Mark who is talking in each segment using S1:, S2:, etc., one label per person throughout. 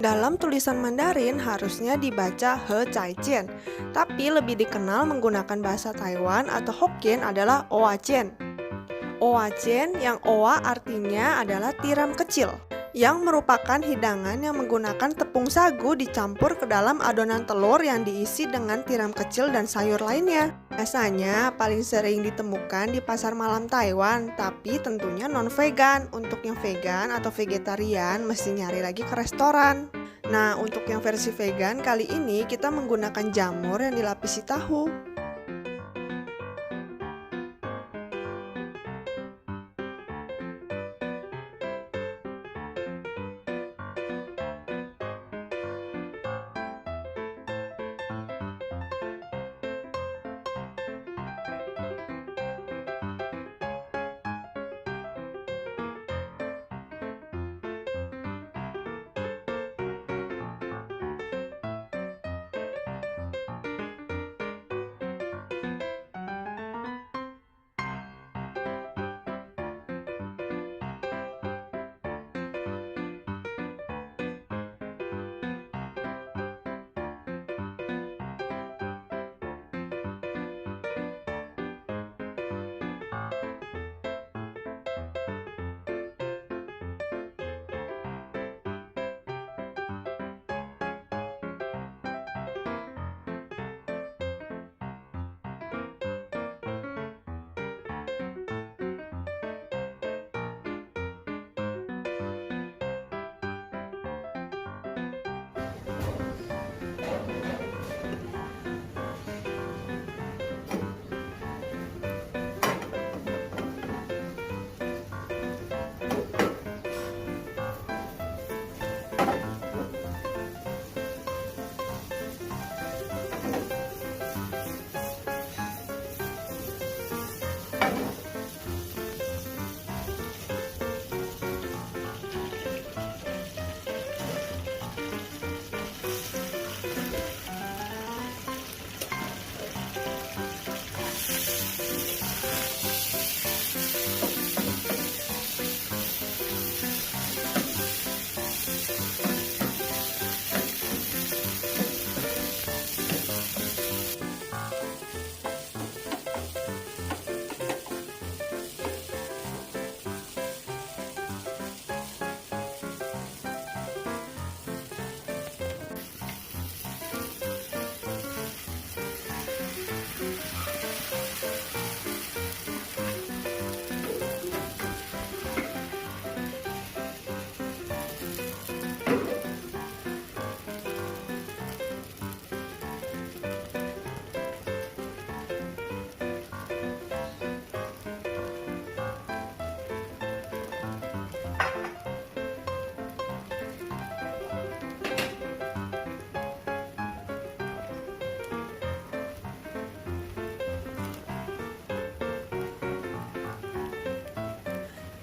S1: Dalam tulisan Mandarin harusnya dibaca he zai jian, tapi lebih dikenal menggunakan bahasa Taiwan atau Hokkien adalah oa jian. Oa jian yang oa artinya adalah tiram kecil, yang merupakan hidangan yang menggunakan tepung sagu dicampur ke dalam adonan telur yang diisi dengan tiram kecil dan sayur lainnya. Biasanya paling sering ditemukan di pasar malam Taiwan, tapi tentunya non-vegan. Untuk yang vegan atau vegetarian mesti nyari lagi ke restoran. Nah, untuk yang versi vegan kali ini kita menggunakan jamur yang dilapisi tahu.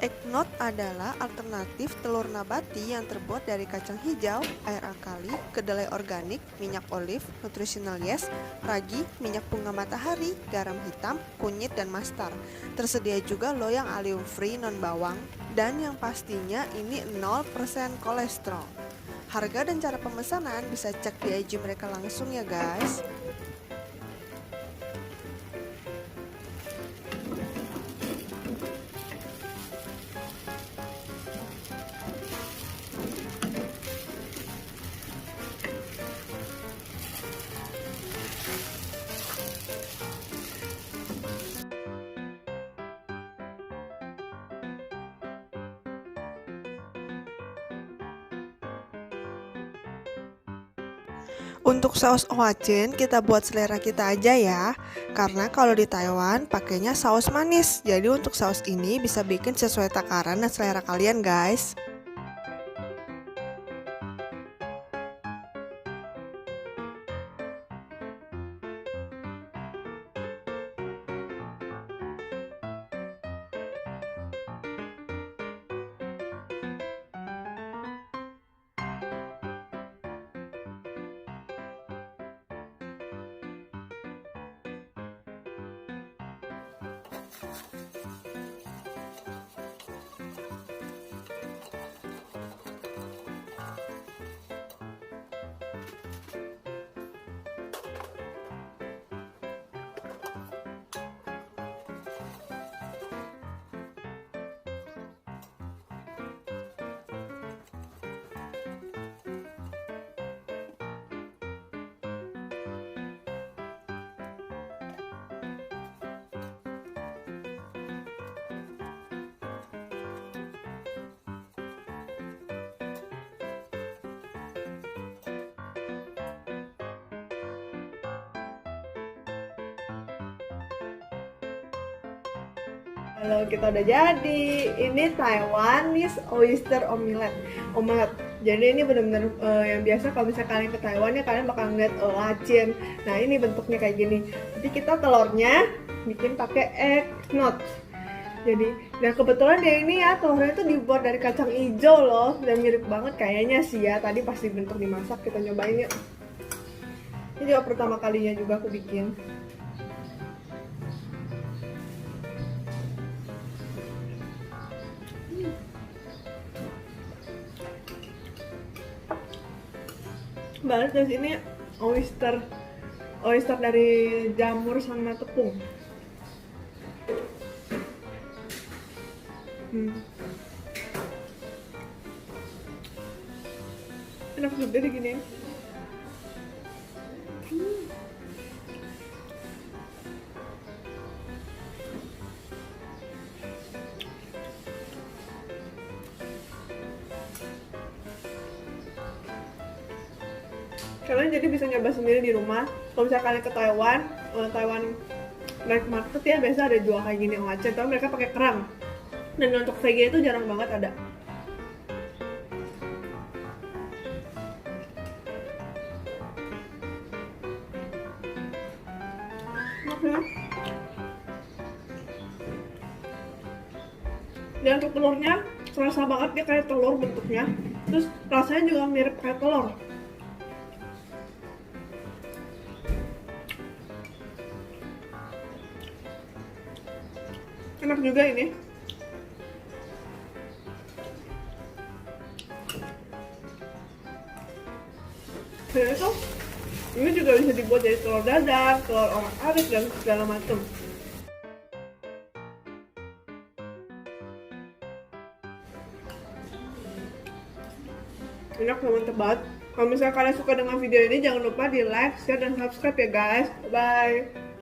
S1: Eggnot adalah alternatif telur nabati yang terbuat dari kacang hijau, air akali, kedelai organik, minyak olive, nutritional yeast, ragi, minyak bunga matahari, garam hitam, kunyit, dan mastar. Tersedia juga loyang alium free non bawang, dan yang pastinya ini 0% kolesterol. Harga dan cara pemesanan bisa cek di IG mereka langsung ya guys. Untuk saus oachen kita buat selera kita aja ya. Karena kalau di Taiwan pakainya saus manis. Jadi untuk saus ini bisa bikin sesuai takaran dan selera kalian guys. Halo, kita udah jadi. Ini Taiwanese Oyster Omelete. Jadi ini benar-benar yang biasa kalau misalnya kalian ke Taiwan ya kalian bakal ngeliat lacien. Nah ini bentuknya kayak gini. Jadi kita telurnya bikin pakai Eggnot. Jadi, nah kebetulan dia ini ya telurnya itu dibuat dari kacang hijau loh. Dan mirip banget kayaknya sih ya. Tadi pas dibentuk dimasak, kita nyobain yuk. Ini juga pertama kalinya juga aku bikin. Baru dari sini oyster dari jamur sama tepung. Enak juga diginiin. Kalian jadi bisa nyoba sendiri di rumah. Kalau misalnya kalian ke Taiwan night market ya biasa ada jual kayak gini omelette, tapi mereka pakai kerang. Dan untuk saja itu jarang banget ada. Dan untuk telurnya kerasa banget, dia kayak telur bentuknya. Terus rasanya juga mirip kayak telur. Enak juga ini. Dan itu ini juga bisa dibuat dari telur dadar, telur orak-arik dan segala macam. Enak dan mantep banget. Kalau misalnya kalian suka dengan video ini jangan lupa di like, share, dan subscribe ya guys. Bye.